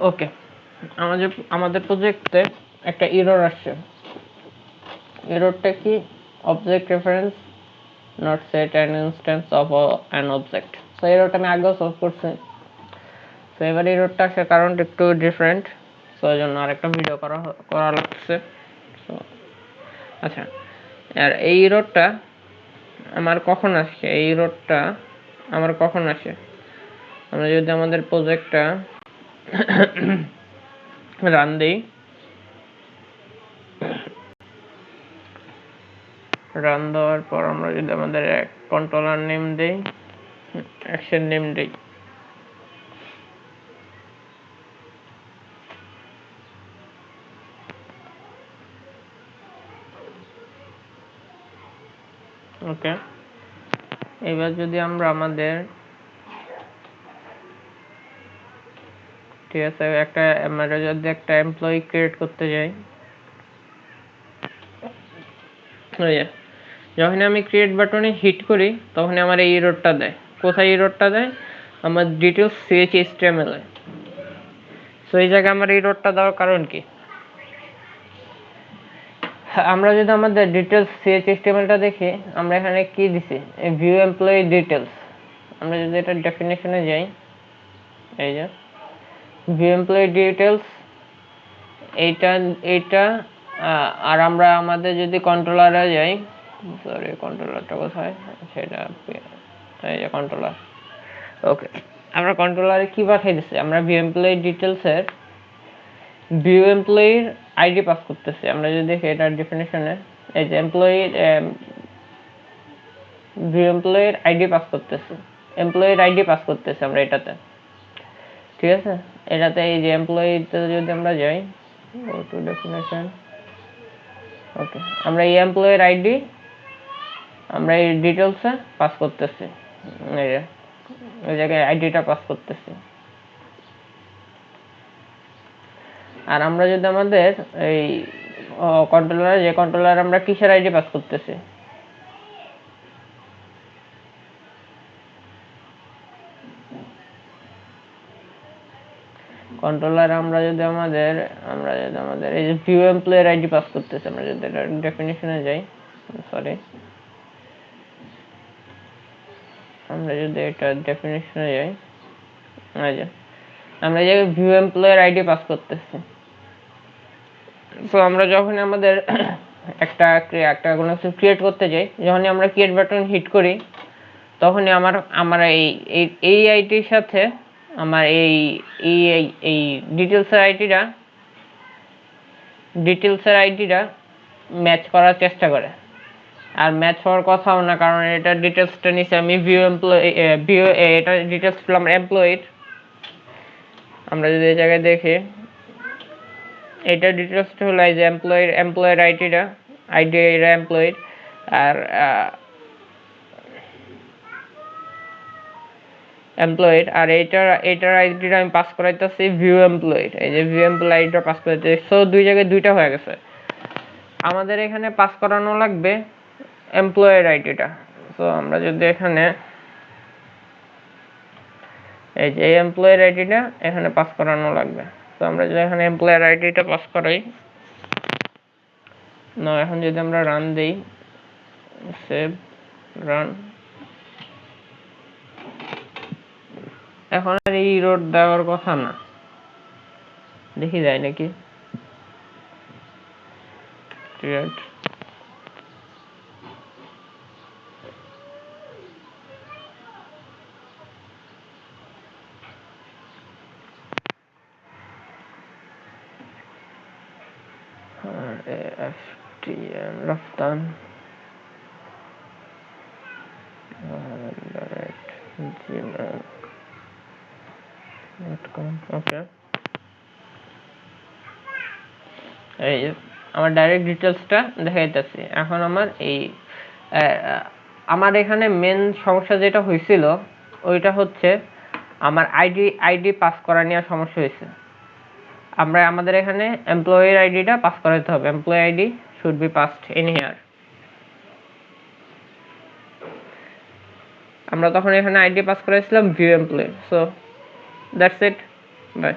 ওকে, আমাদের প্রজেক্টে একটা এরর আসছে। এররটা কি? Object reference not set an instance of an object. So এররটা আমি আগেও সলভ করছি। সো এবার এররটা আসার কারণটা একটু ডিফারেন্ট, সো এই জন্য আরেকটা ভিডিও করা লাগছে। সো আচ্ছা, আর এই এররটা আমার কখন আসে? আমরা যদি আমাদের প্রজেক্টটা রান দিই, রান দেওয়ার পর আমরা যদি আমাদের কন্ট্রোলার নেম দেই, অ্যাকশন নেম দেই, ওকে। এবার যদি আমরা আমাদের ঠিক আছে আমরা যদি একটা এমপ্লয়ি ক্রিয়েট করতে যাই, যখন আমি ক্রিয়েট বাটনে হিট করি তখন আমার এই এররটা দেয়। কোথায় এররটা দেয়? আমার ডিটেলস CHTML এ। সো এই জায়গায় আমার এররটা দেওয়ার কারণ কি? আমরা যদি আমাদের ডিটেলস CHTML-টা দেখি, আমরা এখানে কি দিছি? View employee details. আমরা যদি এটা ডেফিনেশনে যাই, এই যে ভিউ এমপ্লয়ি ডিটেলস, এইটা আর আমরা আমাদের যদি কন্ট্রোলারে যাই, সরি কন্ট্রোলারটা কোথায়? সেটা এই যে কন্ট্রোলার। ওকে, আমরা কন্ট্রোলারে কি পাঠিয়ে দিচ্ছি? আমরা ভিউ এমপ্লয়ি ডিটেলসের ভিউ এমপ্লয়ির আইডি পাস করতেছি। আমরা যদি দেখি এটার ডেফিনেশনে, এই যে ভিউ এমপ্লয়ির আইডি পাস করতেছি আমরা এটাতে। ঠিক আছে, এটাতে এই যে এমপ্লয়িতে যদি আমরা যাই, গো টু ডেফিনেশন, ওকে, আমরা এই এমপ্লয়ির আইডি আমরা এই ডিটেলসে পাস করতেছি, এই জায়গায় আইডিটা পাস করতেছি। আর আমরা যদি আমাদের এই কন্ট্রোলার আমরা কিসের আইডি পাস করতেছি? কন্ট্রোলার আমরা যদি আমাদের এই যে ভিউ এমপ্লয়ির আইডি পাস করতেছি, আমরা যদি এটা ডেফিনিশনে যাই, সরি, আমরা যদি এটা ডেফিনিশনে যাই, এই যে আমরা এই জায়গায় ভিউ এমপ্লয়ির আইডি পাস করতেছি। সো আমরা যখন আমাদের একটা কোনো কিছু ক্রিয়েট করতে যাই, যখনই আমরা ক্রিয়েট বাটন হিট করি, তখনই আমার এই আইডির সাথে আমার এই ডিটেলসের আইডিটা ম্যাচ করার চেষ্টা করে। আর ম্যাচ হওয়ার কথাও না, কারণ এটা ডিটেলসটা নিচে আমি এটা ডিটেলস পেলাম এমপ্লয়ির। আমরা যদি এই জায়গায় দেখি, এটা ডিটেলসটা হলো এই যে এমপ্লয়ের আইডি এর এমপ্লয়ির, আর এমপ্লয়ির, আর এইটার আইডিটা আমি পাস করাইতেছি ভিউ এমপ্লয়ির। এই যে ভিউ এমপ্লয়ি আইডিটা পাস করাইতেছি। সো দুই জায়গায় দুইটা হয়ে গেছে। আমাদের এখানে পাস করানো লাগবে এমপ্লয়ের আইডিটা। সো আমরা যদি এখানে এই যে এমপ্লয়ের আইডিটা এখানে পাস করানো লাগবে। তো আমরা যদি এখানে এমপ্লয়ের আইডিটা পাস করাই না, এখন যদি আমরা রান দেই, সেভ, রান, এখন আর এই এরর দেওয়ার কথা না। দেখি যায় নাকি। Create, FTN রফতান gmail.com। ওকে, এই আমার ডাইরেক্ট ডিটেলসটা দেখাইতেছি। এখন আমার এখানে মেন সমস্যা যেটা হয়েছিল ওইটা হচ্ছে আমার আইডি পাস করা নিয়ে সমস্যা হয়েছে। আমাদের এখানে এমপ্লয়ির আইডিটা পাস করাতে হবে। Employee ID should be passed in here. আমরা তখন এখানে আইডি পাস করেছিলাম view employee. So that's it, by.